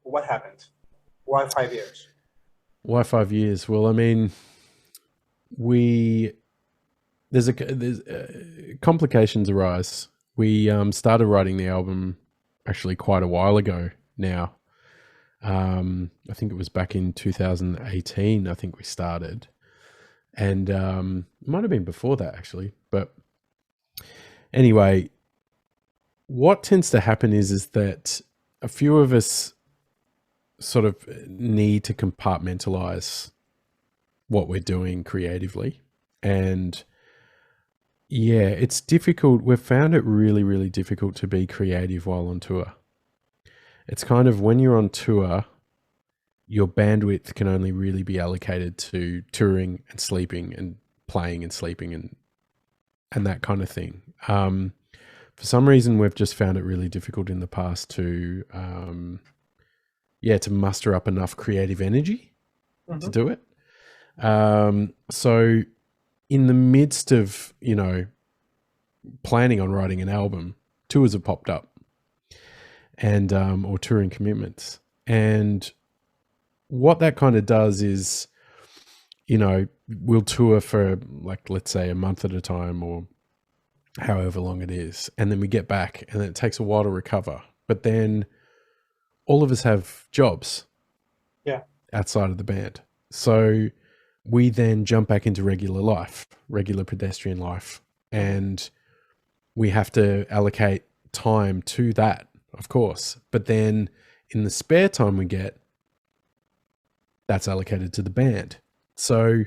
What happened? Why 5 years? Why 5 years? Well, I mean, we there's complications arise. We started writing the album actually quite a while ago now. I think it was back in 2018. I think we started, and it might have been before that actually. But anyway, what tends to happen is that a few of us sort of need to compartmentalize what we're doing creatively, and yeah, it's difficult. We've found it really, really difficult to be creative while on tour. It's kind of when you're on tour, your bandwidth can only really be allocated to touring and sleeping and playing and sleeping and that kind of thing. For some reason, we've just found it really difficult in the past to to muster up enough creative energy to Hmm. do it. So in the midst of planning on writing an album, tours have popped up and or touring commitments, and what that kind of does is, we'll tour for, like, let's say a month at a time or however long it is, and then we get back and it takes a while to recover. But then all of us have jobs Yeah. outside of the band, so we then jump back into regular life, regular pedestrian life, Hmm. and we have to allocate time to that, of course. But then in the spare time we get, that's allocated to the band. So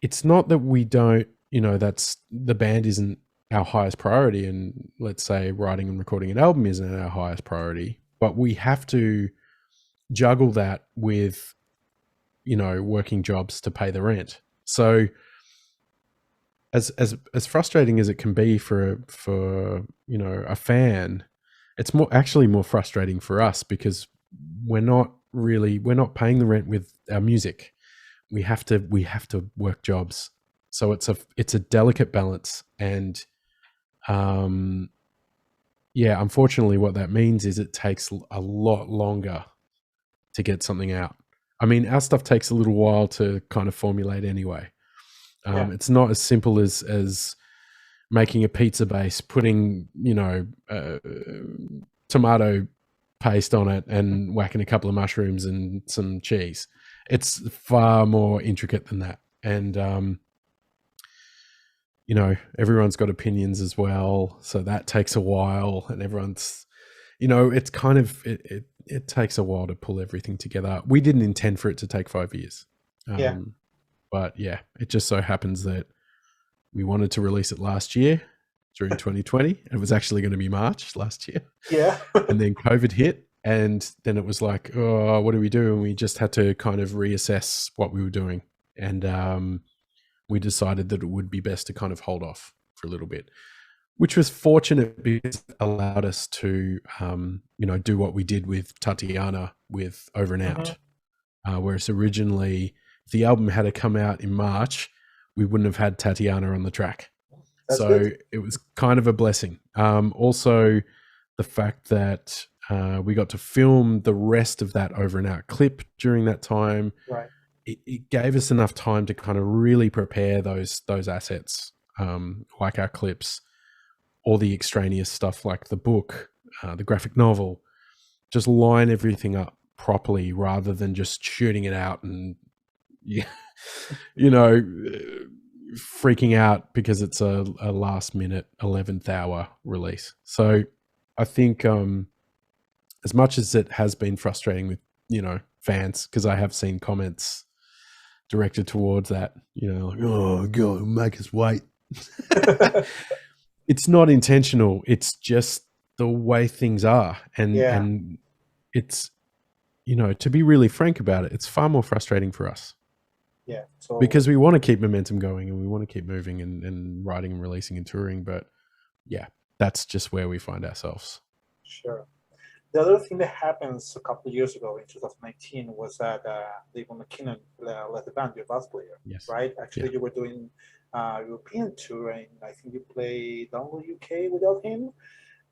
it's not that we don't, that's the band isn't our highest priority. And let's say writing and recording an album isn't our highest priority, but we have to juggle that with, working jobs to pay the rent. So as frustrating as it can be for a fan, it's more frustrating for us because we're not paying the rent with our music. We have to work jobs. So it's a delicate balance, and um yeah, unfortunately what that means is it takes a lot longer to get something out. I mean, our stuff takes a little while to kind of formulate anyway. Yeah. It's not as simple as making a pizza base, putting tomato paste on it, and whacking a couple of mushrooms and some cheese. It's far more intricate than that, and everyone's got opinions as well, so that takes a while, and everyone's, it's kind of it takes a while to pull everything together. We didn't intend for it to take 5 years, Yeah. um, but yeah, it just so happens that we wanted to release it last year during 2020. It was actually going to be March last year, Yeah. and then COVID hit, and then it was like, oh, what do we do? And we just had to kind of reassess what we were doing, and we decided that it would be best to kind of hold off for a little bit, which was fortunate because it allowed us to, do what we did with Tatiana with Over and Hmm. Out. Whereas originally, if the album had to come out in March, we wouldn't have had Tatiana on the track. That's good. So it was kind of a blessing. Also, the fact that we got to film the rest of that Over and Out clip during that time, Right. it gave us enough time to kind of really prepare those assets, like our clips, all the extraneous stuff like the book, the graphic novel, just line everything up properly rather than just shooting it out and you know freaking out because it's a last minute 11th hour release. So I think as much as it has been frustrating with fans, because I have seen comments directed towards that, like, oh god, make us wait. It's not intentional, it's just the way things are, Yeah. and it's, to be really frank about it, it's far more frustrating for us Yeah. Totally. because we want to keep momentum going and we want to keep moving and writing and releasing and touring. But yeah, that's just where we find ourselves. Sure. The other thing that happens a couple of years ago in 2019 was that David McKinnon left the band, your bass player, Yes. right? Yeah. Actually, you were doing European tour, and I think you played down the UK without him.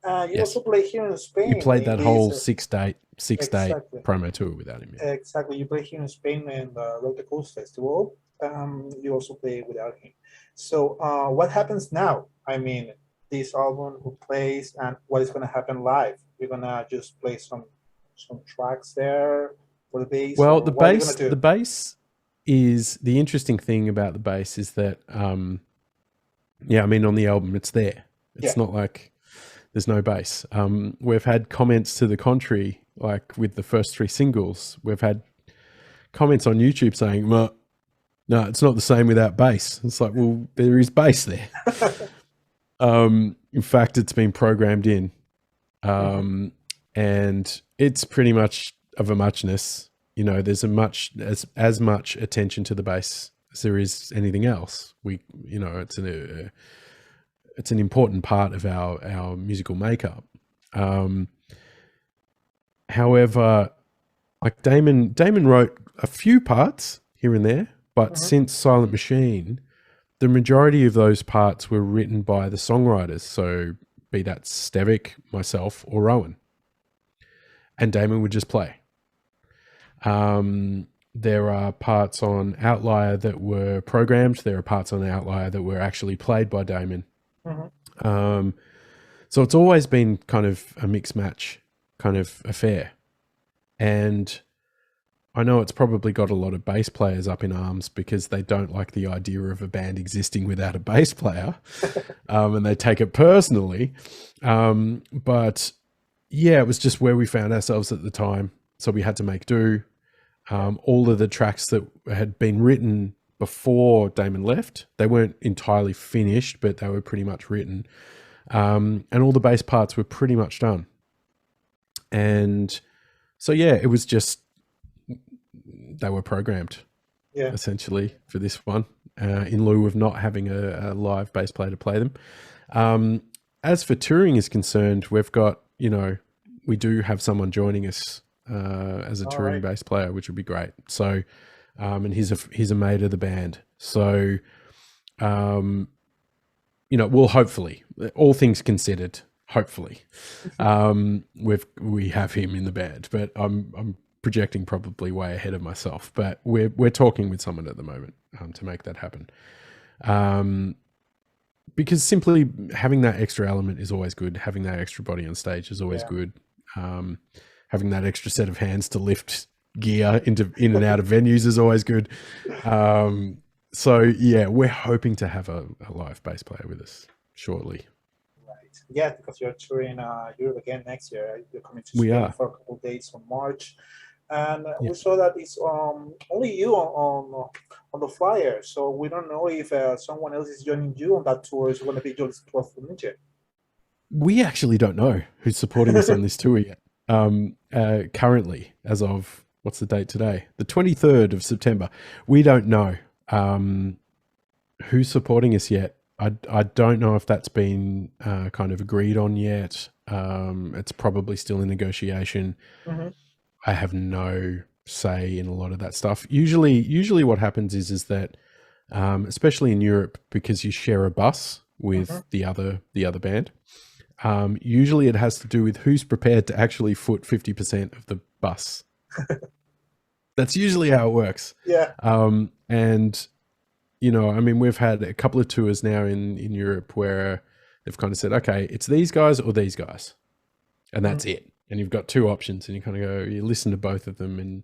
You also Yes. play here in You Spain played in that this whole six date exactly. promo tour without him. Yeah. Exactly, you play here in Spain in the Road to Coast Festival. You also play without him. So, what happens now? I mean, this album, who plays, and what is going to happen live? You're gonna just play some tracks there for the bass, Well, or what are you gonna do? the bass is the interesting thing about the bass is that, yeah, I mean, on the album, it's there. Yeah. It's not like there's no bass. We've had comments to the contrary, like with the first three singles. We've had comments on YouTube saying, well, no, it's not the same without bass. It's like, well, there is bass there. In fact, it's been programmed in. Mhm. And it's pretty much of a muchness. You know, there's as much attention to the bass as there is anything else. It's an important part of our musical makeup. However, like Damon wrote a few parts here and there, but Mhm. since Silent Machine, the majority of those parts were written by the songwriters. So be that Stevic, myself, or Rowan, and Damon would just play. There are parts on Outlier that were programmed. There are parts on Outlier that were actually played by Damon. Mhm. So it's always been kind of a mix match kind of affair. And I know it's probably got a lot of bass players up in arms because they don't like the idea of a band existing without a bass player, and they take it personally. But yeah, it was just where we found ourselves at the time. So we had to make do. All of the tracks that had been written before Damon left, they weren't entirely finished, but they were pretty much written. And all the bass parts were pretty much done. And so, yeah, it was just, they were programmed Yeah. essentially for this one, in lieu of not having a live bass player to play them. As for touring is concerned, we've got, we do have someone joining us as a All touring right. bass player, which would be great. So, and he's a mate of the band. So, we'll hopefully, all things considered, hopefully, we have him in the band. But I'm projecting probably way ahead of myself. But we're talking with someone at the moment to make that happen. Because simply having that extra element is always good. Having that extra body on stage is always Yeah. good. Having that extra set of hands to lift gear in and out of venues is always good. So yeah, we're hoping to have a live bass player with us shortly. Right. Yeah, because you're touring Europe again next year. You're coming to We Spain are. for a couple of days on March, and Yeah. we saw that it's only you on the flyer. So we don't know if someone else is joining you on that tour. Is going to be just 12 Ninja. We actually don't know who's supporting us on this tour yet. Currently, as of what's the date today? The 23rd of September. We don't know who's supporting us yet. I don't know if that's been kind of agreed on yet. It's probably still in negotiation. Mm-hmm. I have no say in a lot of that stuff. Usually what happens is that, especially in Europe, because you share a bus Mm-hmm. with the other band. Usually it has to do with who's prepared to actually foot 50% of the bus. That's usually how it works. Yeah. And I mean, we've had a couple of tours now in Europe where they've kind of said, okay, it's these guys or these guys, and that's Mm-hmm. it. And you've got two options, and you kind of go, you listen to both of them, and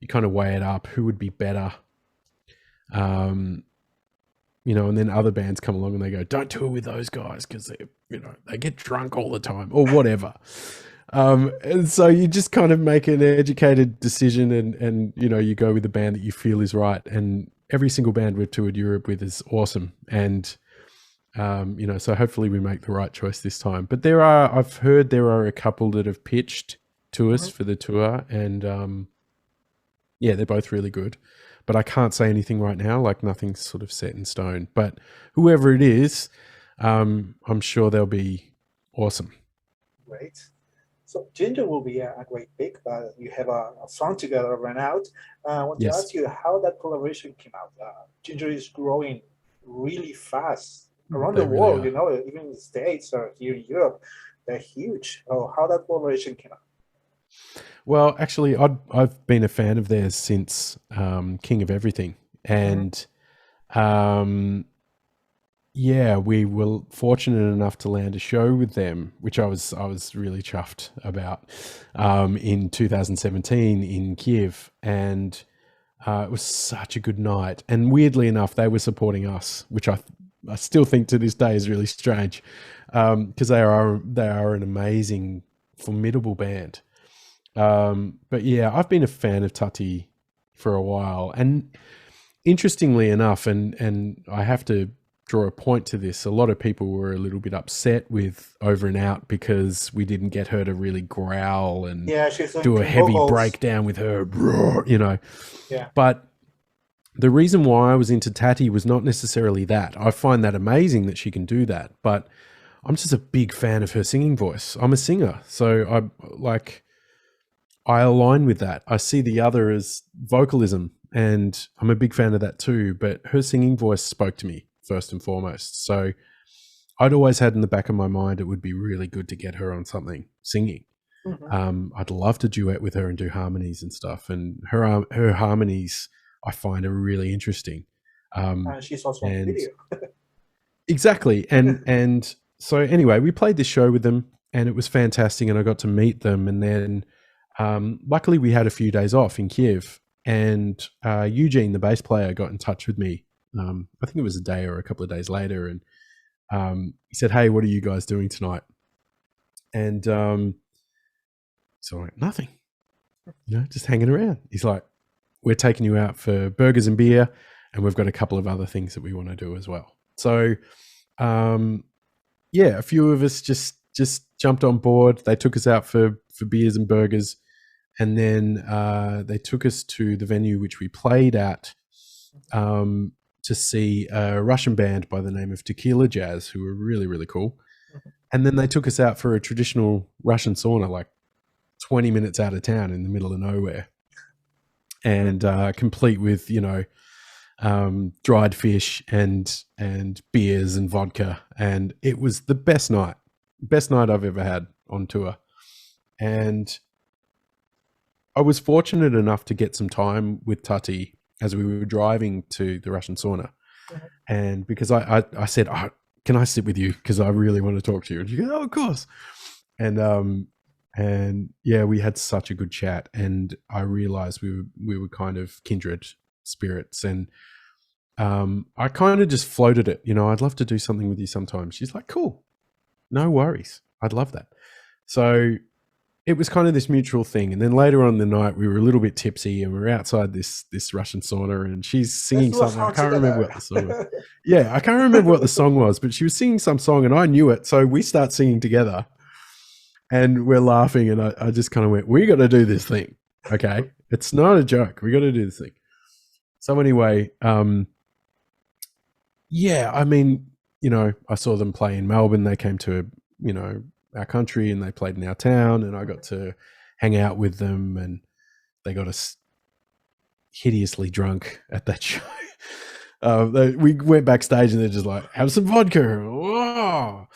you kind of weigh it up, who would be better. And then other bands come along and they go, don't tour with those guys because they get drunk all the time or whatever. And so you just kind of make an educated decision, and you go with the band that you feel is right. And every single band we've toured Europe with is awesome. And, so hopefully we make the right choice this time. But I've heard there are a couple that have pitched to us Mm-hmm. for the tour, and yeah, they're both really good. But I can't say anything right now, like nothing's sort of set in stone. But whoever it is, I'm sure they'll be awesome. Great. So Ginger will be a great pick, but you have a song together right out. I want to Yes. ask you how that collaboration came out. Ginger is growing really fast around the They really world, are. even in the States or here in Europe. They're huge. Oh, how that collaboration came out. Well, actually, I've been a fan of theirs since King of Everything, Mhm. and um, yeah, we were fortunate enough to land a show with them, which I was really chuffed about in 2017 in Kiev, and it was such a good night. And weirdly enough, they were supporting us, which I still think to this day is really strange, because they are an amazing, formidable band. But yeah, I've been a fan of Tati for a while, and interestingly enough, and I have to draw a point to this, a lot of people were a little bit upset with Over and Out because we didn't get her to really growl and Yeah, she's doing do a clean heavy vocals. breakdown with her, you know. Yeah. But the reason why I was into Tati was not necessarily that. I find that amazing that she can do that, but I'm just a big fan of her singing voice. I'm a singer, so I align with that. I see the other as vocalism, and I'm a big fan of that too. But her singing voice spoke to me first and foremost. So I'd always had in the back of my mind it would be really good to get her on something singing. Mhm. I'd love to duet with her and do harmonies and stuff. And her harmonies I find are really interesting. And she's also on And video. exactly. And so anyway, we played this show with them, and it was fantastic, and I got to meet them. And then luckily we had a few days off in Kiev, and Eugene, the bass player, got in touch with me. I think it was a day or a couple of days later, and he said, "Hey, what are you guys doing tonight?" And so I went, "Nothing, just hanging around." He's like, "We're taking you out for burgers and beer, and we've got a couple of other things that we want to do as well." So um, yeah, a few of us just jumped on board. They took us out for beers and burgers, and then they took us to the venue which we played at to see a Russian band by the name of Tequila Jazz, who were really really cool. Mhm. And then they took us out for a traditional Russian sauna, like 20 minutes out of town in the middle of nowhere, and complete with dried fish and beers and vodka, and it was the best night I've ever had on tour. And I was fortunate enough to get some time with Tati as we were driving to the Russian sauna, Mhm. and because I said, oh, "Can I sit with you? Because I really want to talk to you." And she goes, "Oh, of course." And yeah, we had such a good chat, and I realized we were kind of kindred spirits, and I kind of just floated it. I'd love to do something with you sometime. She's like, "Cool, no worries. I'd love that." So it was kind of this mutual thing. And then later on in the night, we were a little bit tipsy, and we were outside this Russian sauna, and she's Let's singing do a something. I song can't remember together. what the song was. Yeah, I can't remember what the song was, but she was singing some song, and I knew it. So we start singing together, and we're laughing, and I just kind of went, "We got to do this thing, okay? It's not a joke. We got to do this thing." So anyway, yeah, I mean, I saw them play in Melbourne. They came to, our country, and they played in our town, and I got to hang out with them, and they got us hideously drunk at that show. We went backstage, and they're just like, "Have some vodka." Whoa.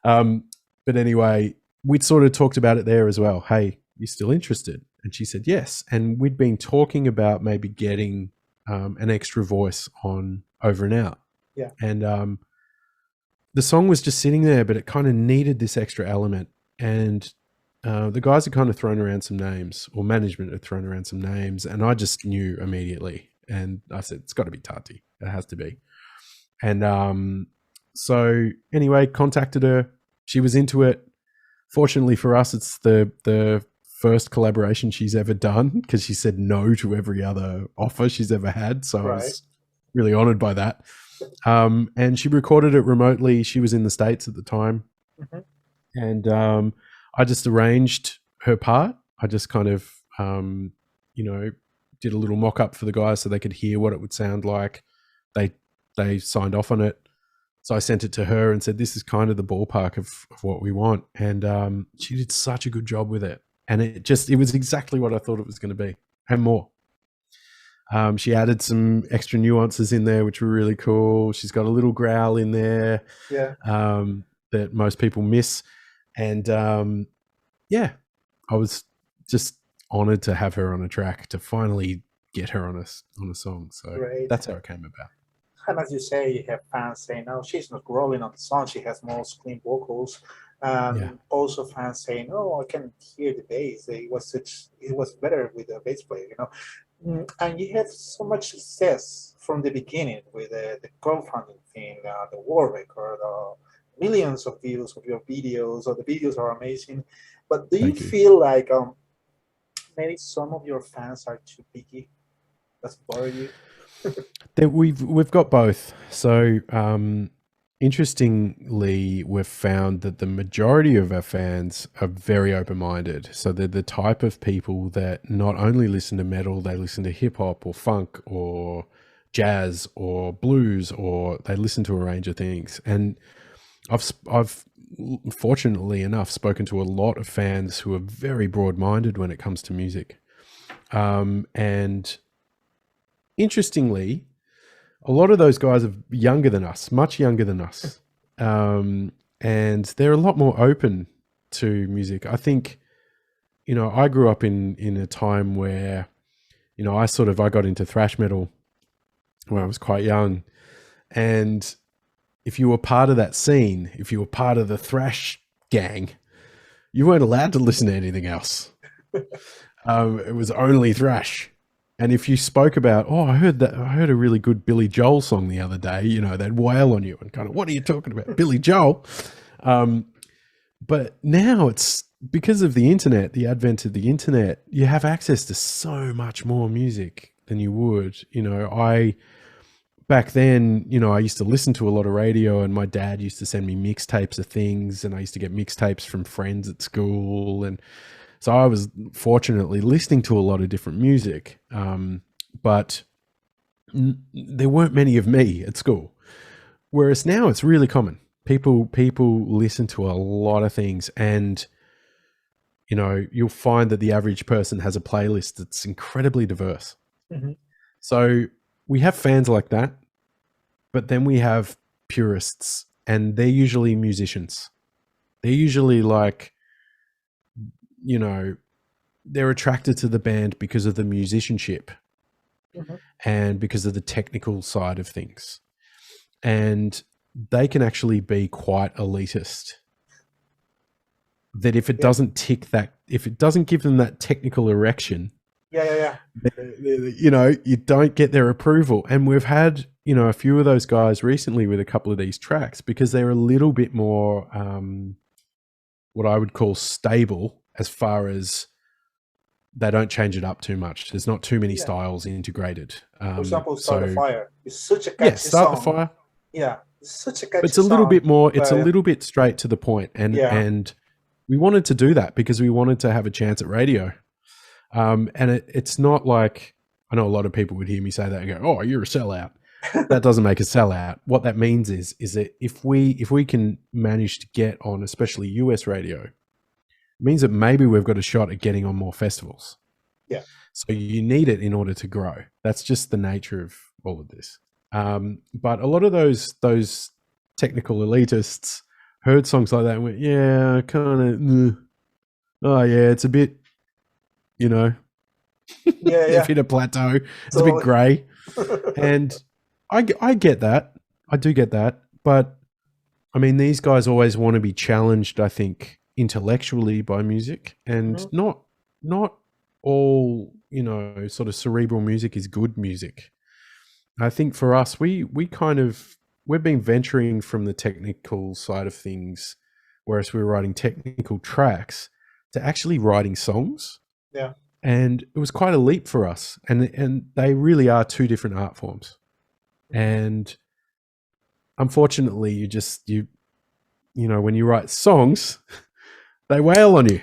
But anyway, we'd sort of talked about it there as well. "Hey, you still interested?" And she said yes. And we'd been talking about maybe getting an extra voice on Over and Out. Yeah. And the song was just sitting there, but it kind of needed this extra element. And the guys had kind of thrown around some names, or management had thrown around some names, and I just knew immediately. And I said, "It's got to be Tati. It has to be." And so anyway, contacted her. She was into it. Fortunately for us, it's the first collaboration she's ever done, because she said no to every other offer she's ever had. So I Right. was really honored by that. And she recorded it remotely. She was in the States at the time. Mhm. And I just arranged her part. I just kind of, did a little mock up for the guys so they could hear what it would sound like. They signed off on it. So I sent it to her and said, "This is kind of the ballpark of what we want." And she did such a good job with it. And it was exactly what I thought it was going to be, and more. She added some extra nuances in there, which were really cool. She's got a little growl in there Yeah. that most people miss. And yeah, I was just honored to have her on a track, to finally get her on a song. So Great. that's how it came about. And as you say, you have fans saying, "No, she's not growing on the song. She has more clean vocals." Yeah, Also, fans saying, "Oh, I can hear the bass. It was better with the bass player." And you had so much success from the beginning with the crowdfunding thing, the war record, millions of views of your videos. Or the videos are amazing. But do you thank you. feel like maybe some of your fans are too picky? That's bother you? That we've got both. So interestingly, we've found that the majority of our fans are very open minded. So they're the type of people that not only listen to metal, they listen to hip hop or funk or jazz or blues, or they listen to a range of things. And I've fortunately enough spoken to a lot of fans who are very broad minded when it comes to music. And interestingly, a lot of those guys are younger than us, much younger than us. And they're a lot more open to music. I think, I grew up in a time where, I got into thrash metal when I was quite young. And if you were part of that scene, if you were part of the thrash gang, you weren't allowed to listen to anything else. It was only thrash. And if you spoke about, oh, I heard a really good Billy Joel song the other day, they'd wail on you and kind of, what are you talking about, Billy Joel? But now it's because of the internet, the advent of the internet, you have access to so much more music than you would. Back then, I used to listen to a lot of radio, and my dad used to send me mixtapes of things, and I used to get mixtapes from friends at school. And so I was fortunately listening to a lot of different music, but there weren't many of me at school. Whereas now it's really common. People listen to a lot of things, and you'll find that the average person has a playlist that's incredibly diverse. Mm-hmm. So we have fans like that, but then we have purists, and they're usually musicians. They're usually like, they're attracted to the band because of the musicianship, Mm-hmm. and because of the technical side of things. And they can actually be quite elitist. That if it Yeah, doesn't if it doesn't give them that technical erection, yeah. you don't get their approval. And we've had, a few of those guys recently with a couple of these tracks, because they're a little bit more, what I would call stable, as far as they don't change it up too much. There's not too many Yeah. styles integrated. For example, "Start the So Fire" is such a yeah, catchy start the song. fire. Yeah, it's such a But it's catchy a little song. bit more. It's a But little bit straight to the point, yeah, and we wanted to do that because we wanted to have a chance at radio. And it's not like, I know a lot of people would hear me say that and go, "Oh, you're a sellout." That doesn't make a sellout. What that means is that if we can manage to get on, especially US radio, it means that maybe we've got a shot at getting on more festivals. yeah. So you need it in order to grow. That's just the nature of all of this. But a lot of those technical elitists heard songs like that and went, "Yeah, kind of. Oh yeah, it's a bit, Yeah, they've yeah. hit a plateau. It's a bit Totally. grey." And I get that. I do get that. But I mean, these guys always want to be challenged, I think, intellectually by music, and Mhm. not all, sort of cerebral music is good music. I think for us, we've been venturing from the technical side of things, whereas we were writing technical tracks, to actually writing songs. Yeah. And it was quite a leap for us. And they really are two different art forms. Mhm. And unfortunately, when you write songs, they wail on you.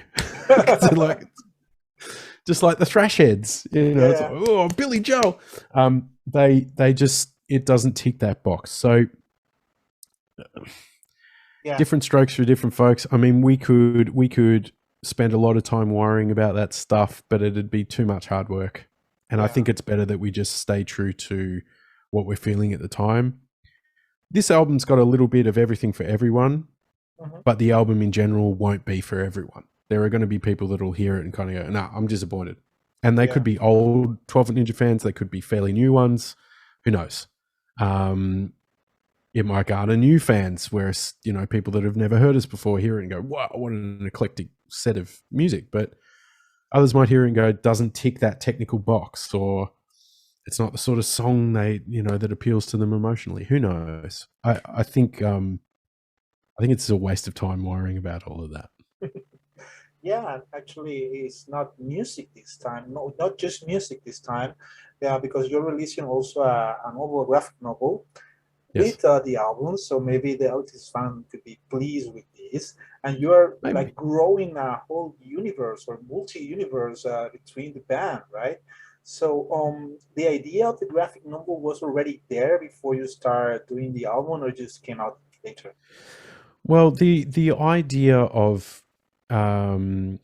'Cause they're like, just like the thrash heads, it's Yeah, like, oh, Billy Joel. They just, it doesn't tick that box. So yeah, different strokes for different folks. I mean, we could spend a lot of time worrying about that stuff, but it'd be too much hard work. And I yeah, think it's better that we just stay true to what we're feeling at the time. This album's got a little bit of everything for everyone. Mhm. but the album in general won't be for everyone. There are going to be people that will hear it and kind of go, "No, I'm disappointed." And they could Yeah. be old 12 Foot Ninja fans. They could be fairly new ones. Who knows? Um, it might garner new fans, whereas people that have never heard us before hear it and go, "Wow, what an eclectic set of music!" But others might hear it and go, "It doesn't tick that technical box," or it's not the sort of song they that appeals to them emotionally. Who knows? I think it's a waste of time worrying about all of that. Yeah, and actually, it's not music this time. No, not just music this time. Yeah, because you're releasing also a novel, graphic novel Yes, with the album. So maybe the artist fan could be pleased with this. And you are maybe. like growing a whole universe or multi-universe between the band, right? So the idea of the graphic novel was already there before you start doing the album, or just came out later. Well, the idea of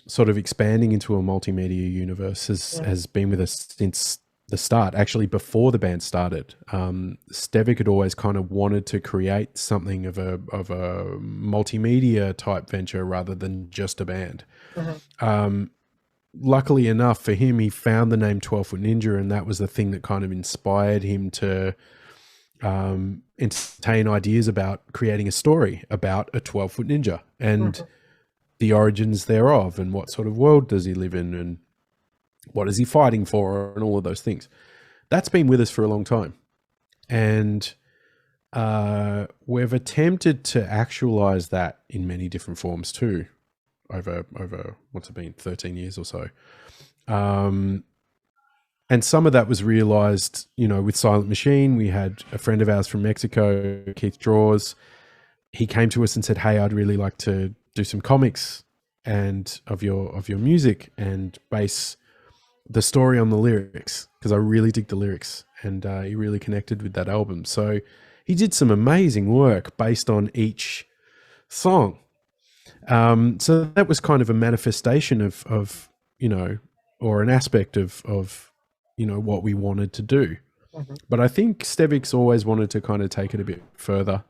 sort of expanding into a multimedia universe Mhm. has been with us since the start. Actually, before the band started, Stevic had always kind of wanted to create something of a multimedia type venture rather than just a band. Mhm. Um, Luckily enough for him, he found the name 12 Foot Ninja, and that was the thing that kind of inspired him to entertain ideas about creating a story about a 12-foot ninja and Mhm. the origins thereof, and what sort of world does he live in, and what is he fighting for, and all of those things. That's been with us for a long time. And we've attempted to actualize that in many different forms too, over what's it been, 13 years or so. Um, and some of that was realized, with Silent Machine. We had a friend of ours from Mexico, Keith Draws. He came to us and said, "Hey, I'd really like to do some comics and of your music and base the story on the lyrics, because I really dig the lyrics." And he really connected with that album. So he did some amazing work based on each song. So that was kind of a manifestation of or an aspect of what we wanted to do. Mhm. But I think Stevix always wanted to kind of take it a bit further.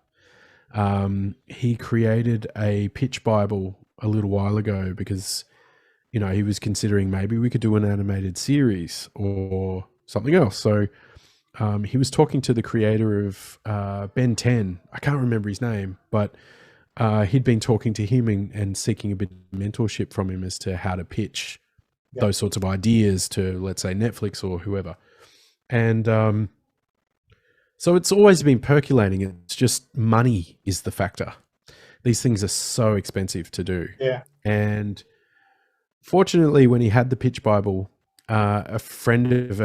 He created a pitch Bible a little while ago because he was considering maybe we could do an animated series or something else. So he was talking to the creator of Ben 10. I can't remember his name, but he'd been talking to him and seeking a bit of mentorship from him as to how to pitch Yeah. those sorts of ideas to, let's say, Netflix or whoever. And so it's always been percolating. It's just money is the factor. These things are so expensive to do. Yeah. And fortunately, when he had the pitch Bible, a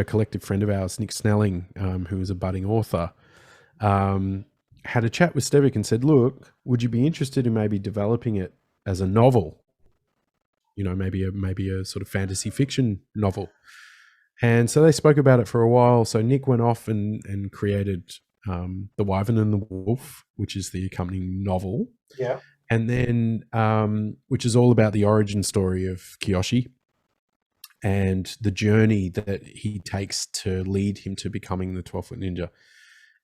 collective friend of ours, Nick Snelling, who was a budding author, had a chat with Stevic and said, "Look, would you be interested in maybe developing it as a novel? Maybe a sort of fantasy fiction novel." And so they spoke about it for a while. So Nick went off and created The Wyvern and the Wolf, which is the accompanying novel, Yeah. and then which is all about the origin story of Kiyoshi and the journey that he takes to lead him to becoming the 12-foot ninja.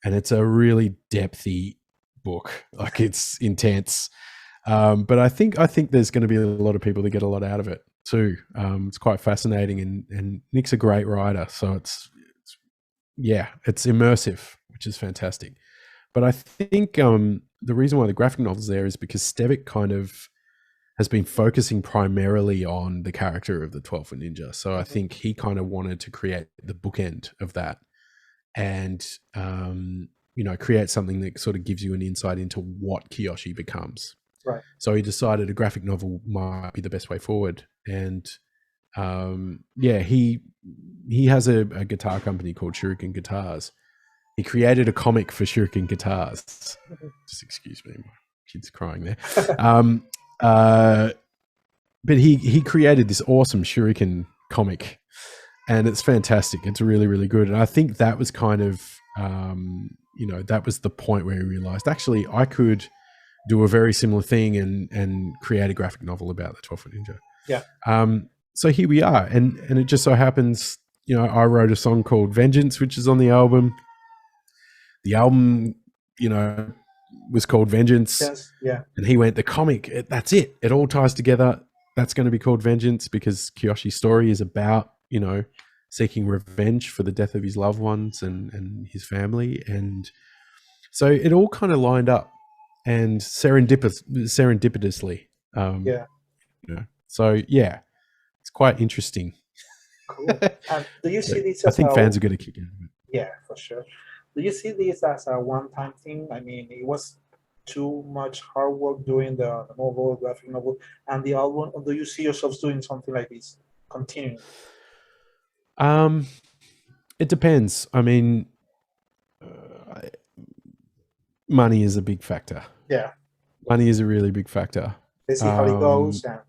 And it's a really depthy book. Like, it's intense. But I think there's going to be a lot of people that get a lot out of it too. It's quite fascinating, and Nick's a great writer, so it's immersive, which is fantastic. But I think the reason why the graphic novel's there is because Stevic kind of has been focusing primarily on the character of the 12-foot ninja. So I Mhm. think he kind of wanted to create the bookend of that, and create something that sort of gives you an insight into what Kiyoshi becomes. Right. So he decided a graphic novel might be the best way forward. And he has a guitar company called Shuriken Guitars. He created a comic for Shuriken Guitars. Mhm. Just excuse me, my kid's crying there. Um, uh, but he created this awesome Shuriken comic, and it's fantastic. It's really, really good. And I think that was kind of that was the point where he realized, actually, I could do a very similar thing and create a graphic novel about the 12-foot ninja. Yeah. So here we are, and it just so happens, I wrote a song called Vengeance, which is on the album. The album, you know, was called Vengeance, Yes, yeah, and he went, the comic, that's it. It all ties together. That's going to be called Vengeance because Kiyoshi's story is about, seeking revenge for the death of his loved ones and his family. And so it all kind of lined up and serendipitously. Um, yeah, So yeah, it's quite interesting. cool. And do you So see this I as think a, fans are going to kick out of it. yeah, for sure. Do you see this as a one-time thing? I mean, it was too much hard work doing the novel, graphic novel, and the album. Or do you see yourselves doing something like this, continuing? Um, it depends. I mean, money is a big factor. Yeah, Money is a really big factor. let's see how it Um, goes. And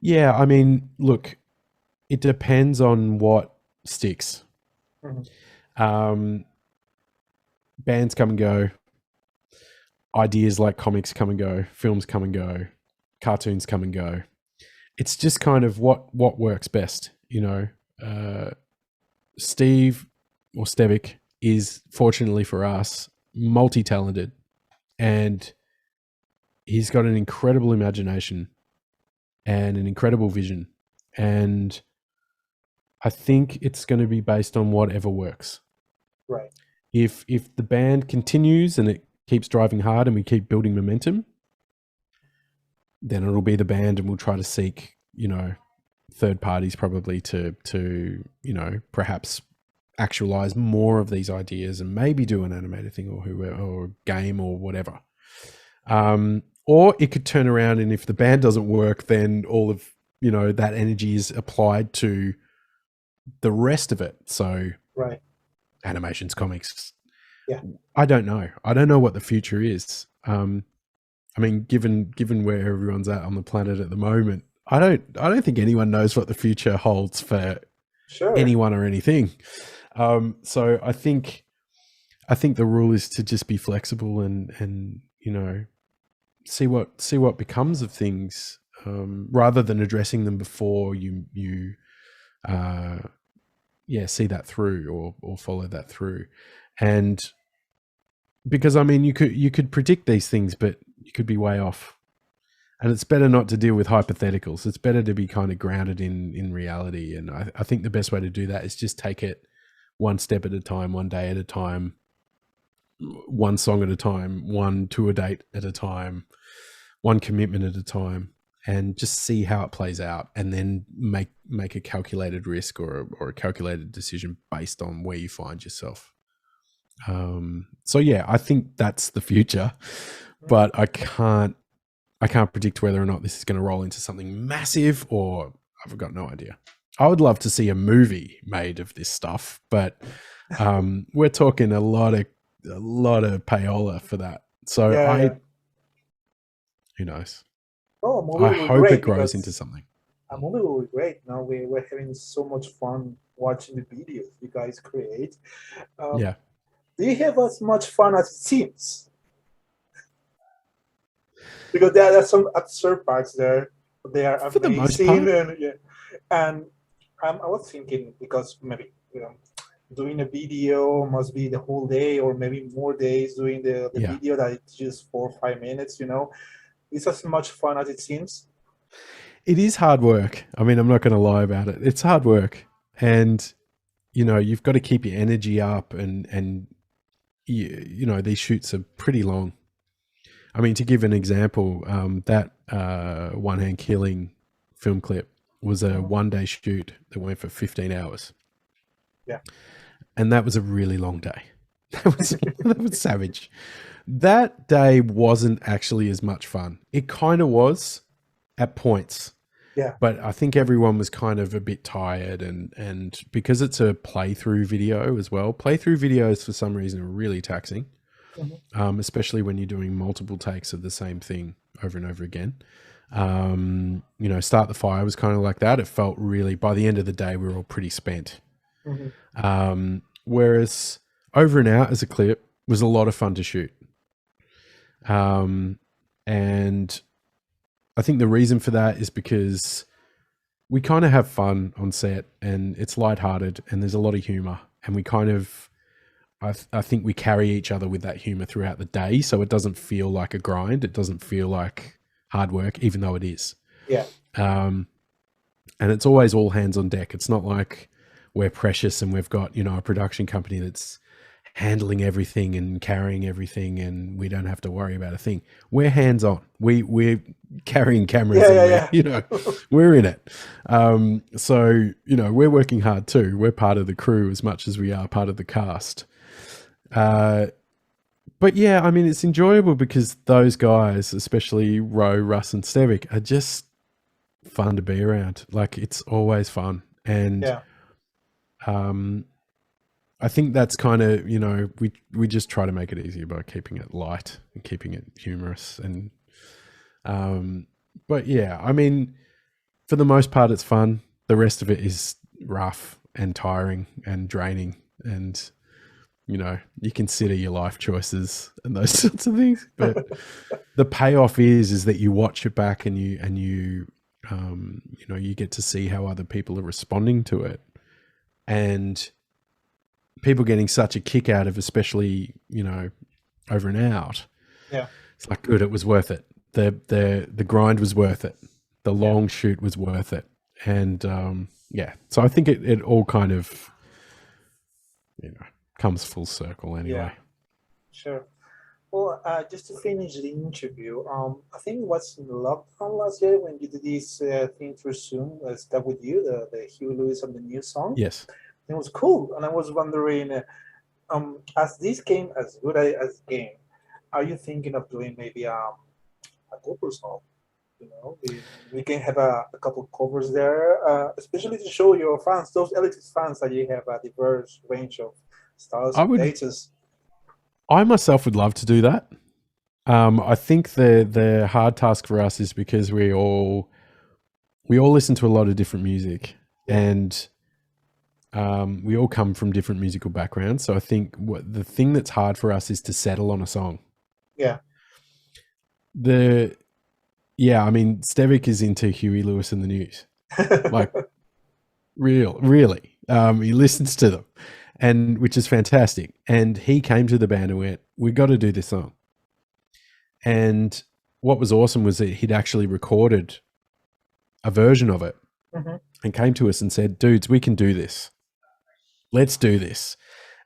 yeah, I mean, look, it depends on what sticks. mhm, Um, bands come and go. Ideas like comics come and go. Films come and go. Cartoons come and go. It's just kind of what works best, Uh, Steve or Stevic is, fortunately for us, multi-talented, and he's got an incredible imagination and an incredible vision. And I think it's going to be based on whatever works. right, If the band continues and it keeps driving hard and we keep building momentum, then it'll be the band, and we'll try to seek, third parties probably to perhaps actualize more of these ideas and maybe do an animated thing or a game or whatever. Or it could turn around, and if the band doesn't work, then all of that energy is applied to the rest of it. So right, animations, comics. yeah, I don't know. I don't know what the future is. I mean, given where everyone's at on the planet at the moment, I don't think anyone knows what the future holds for sure, anyone or anything. So I think the rule is to just be flexible and see what becomes of things, rather than addressing them before you see that through or follow that through. And because I mean, you could predict these things, but you could be way off. And it's better not to deal with hypotheticals. It's better to be kind of grounded in reality. And I think the best way to do that is just take it one step at a time, one day at a time, one song at a time, one tour date at a time, one commitment at a time, and just see how it plays out, and then make a calculated risk or a calculated decision based on where you find yourself. So yeah, I think that's the future, but I can't predict whether or not this is going to roll into something massive, or I've got no idea. I would love to see a movie made of this stuff, but we're talking a lot of payola for that. So yeah, yeah. who knows? Oh, a movie I will be hope it great grows into because something. a movie will be great. Now we're having so much fun watching the videos you guys create. Um, Yeah. do you have as much fun as it seems? Because there are some absurd parts there. They are For the most amazing, part. and yeah. And I was thinking because maybe doing a video must be the whole day or maybe more days doing the Yeah. video that it's just 4 or 5 minutes. It's as much fun as it seems. It is hard work. I mean, I'm not going to lie about it. It's hard work. And, you've got to keep your energy up, and these shoots are pretty long. I mean, to give an example, that One Hand Killing film clip was a one-day shoot that went for 15 hours. Yeah. And that was a really long day. That was savage. That day wasn't actually as much fun. It kind of was at points. Yeah. But I think everyone was kind of a bit tired, and because it's a playthrough video as well, playthrough videos for some reason are really taxing, especially when you're doing multiple takes of the same thing over and over again. Start the Fire was kind of like that. It felt really, by the end of the day, we were all pretty spent. Whereas Over and Out as a clip was a lot of fun to shoot. And I think the reason for that is because we kind of have fun on set, and it's lighthearted, and there's a lot of humor, and we kind of I think we carry each other with that humor throughout the day, so it doesn't feel like a grind. It doesn't feel like hard work, even though it is. Yeah. Um, and it's always all hands on deck. It's not like we're precious and we've got, you know, a production company that's handling everything and carrying everything and we don't have to worry about a thing. We're hands on. We're carrying cameras Yeah, and yeah, we're, yeah. you know, we're in it. So, you know, we're working hard too. We're part of the crew as much as we are part of the cast. But yeah, I mean, it's enjoyable because those guys, especially Ro, Russ, and Stevic, are just fun to be around. Like, it's always fun. And Yeah. um, I think that's kind of, you know, we just try to make it easier by keeping it light and keeping it humorous. And but yeah, I mean, for the most part, it's fun. The rest of it is rough and tiring and draining, and you know, you consider your life choices and those sorts of things. But the payoff is that you watch it back and you know, you get to see how other people are responding to it, and people getting such a kick out of, especially, you know, over and out. Yeah. It's like, good, it was worth it. The grind was worth it. The Yeah. long shoot was worth it. And yeah, so I think it all kind of, you know, comes full circle Yeah. anyway. Sure. Well, just to finish the interview, I think it was in lockdown last year when you did this thing through Zoom, stuff with you, the Huey Lewis and the new song. Yes. It was cool, and I was wondering, as this game as good as game, are you thinking of doing maybe a cover song? You know, we can have a couple covers there, especially to show your fans, those elitist fans, that you have a diverse range of styles I and would, tastes. I myself would love to do that. I think the hard task for us is because we all listen to a lot of different music, Yeah. and we all come from different musical backgrounds. So I think the thing that's hard for us is to settle on a song. Yeah. Yeah, I mean, Stevic is into Huey Lewis and the News, like really. He listens to them, and which is fantastic. And he came to the band and went, "We got to do this song." And what was awesome was that he'd actually recorded a version of it Mhm. and came to us and said, "Dudes, we can do this. Let's do this."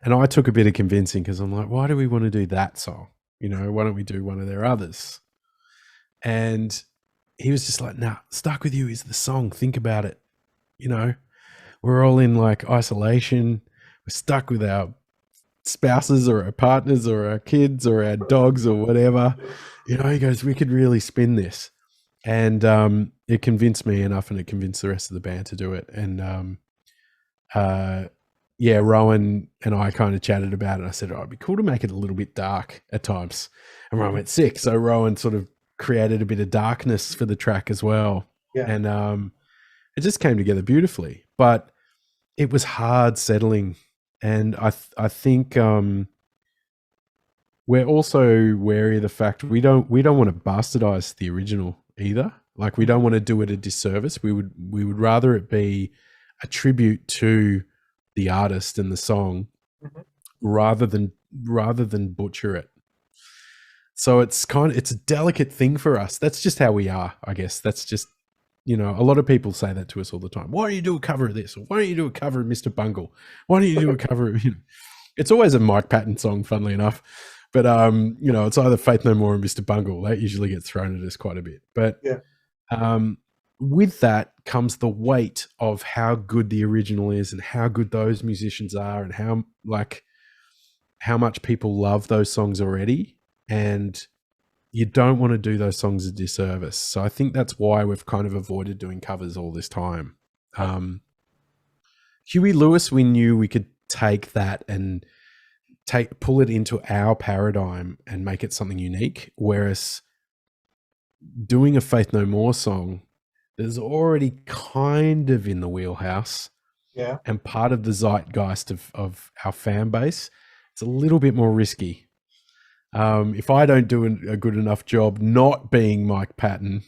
And I took a bit of convincing because I'm like, why do we want to do that song? You know, why don't we do one of their others? And he was just like, nah, Stuck With You is the song. Think about it. You know, we're all in like isolation. We're stuck with our spouses or our partners or our kids or our dogs or whatever. You know, he goes, we could really spin this. And it convinced me enough, and it convinced the rest of the band to do it. And yeah, Rowan and I kind of chatted about it. I said, oh, it'd be cool to make it a little bit dark at times. And Rowan went sick. So Rowan sort of created a bit of darkness for the track as well. Yeah. And it just came together beautifully. But it was hard settling. And I think we're also wary of the fact we don't want to bastardize the original either. Like, we don't want to do it a disservice. We would rather it be a tribute to the artist and the song, rather than butcher it. So it's a delicate thing for us. That's just how we are, I guess. That's just, you know, a lot of people say that to us all the time. Why don't you do a cover of this? Or why don't you do a cover of Mr. Bungle? Why don't you do a cover of, you know, it's always a Mike Patton song, funnily enough. But you know, it's either Faith No More or Mr. Bungle. That usually gets thrown at us quite a bit. But Yeah. With that comes the weight of how good the original is and how good those musicians are, and how much people love those songs already. And you don't want to do those songs a disservice. So I think that's why we've kind of avoided doing covers all this time. Huey Lewis, we knew we could take that and pull it into our paradigm and make it something unique. Whereas doing a Faith No More song, there's already kind of in the wheelhouse, Yeah. and part of the zeitgeist of our fan base. It's a little bit more risky. If I don't do a good enough job not being Mike Patton,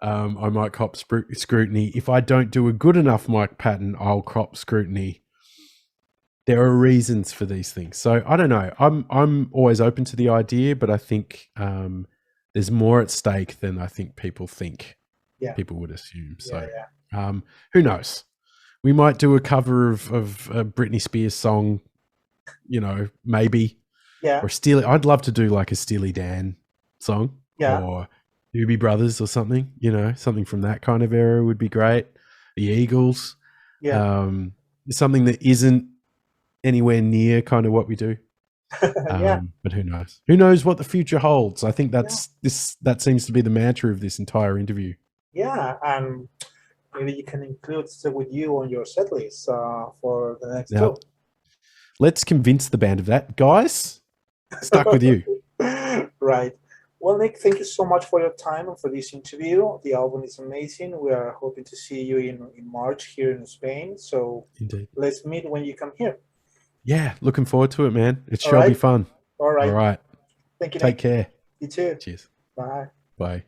I might cop scrutiny. If I don't do a good enough Mike Patton, I'll cop scrutiny. there are reasons for these things. So I don't know. I'm always open to the idea, but I think there's more at stake than I think people think. Yeah, People would assume. yeah, So yeah, who knows? We might do a cover of a Britney Spears song, maybe, yeah, or Steely. I'd love to do like a Steely Dan song yeah, or Doobie Brothers or something. Something from that kind of era would be great. The Eagles, yeah, um, something that isn't anywhere near kind of what we do. yeah, But who knows? Who knows what the future holds? I think yeah, that seems to be the mantra of this entire interview. yeah. And maybe you can include Stay With You on your set list for the next Now, tour. let's convince the band of that, guys. Stuck with you. Right. Well, Nick, thank you so much for your time and for this interview. The album is amazing. We are hoping to see you in March here in Spain. So Indeed. let's meet when you come here. Yeah, looking forward to it, man. It All shall be right. fun. All All right. right. Thank you, Take Nick. care. You too. Cheers. Bye. Bye.